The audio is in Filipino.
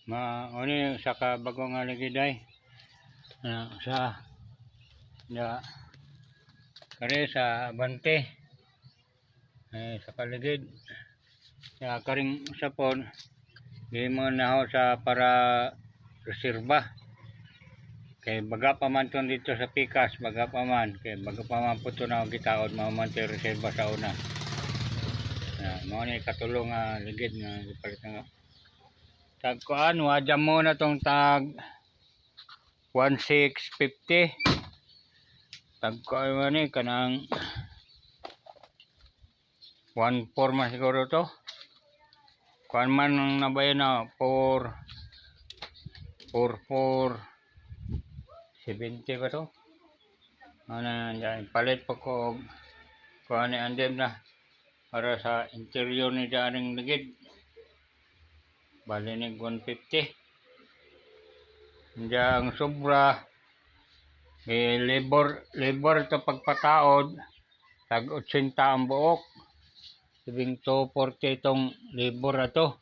Mauni sa kabagong nga ligid ay sa kare sa bante sa kaligid sa karing sapon di mo na ho sa para reserba kay baga pa man ton dito sa pikas, baga pa man kay baga pa man po ito na gitaod mamante reserba sa una. Mao ni katulong nga ligid nga gipalit nga tag kuan wadya mo na tong tag 1650 tag kuan ni kanang 14 man siguro to kuan man nabayan na 470 ba to ano yan palit pa ko kuan ni andem na para sa interior ni daring ligid bali ni 150 ang sobra labor to pagpataod tag 80 ang buok ibing to 40 itong labor ato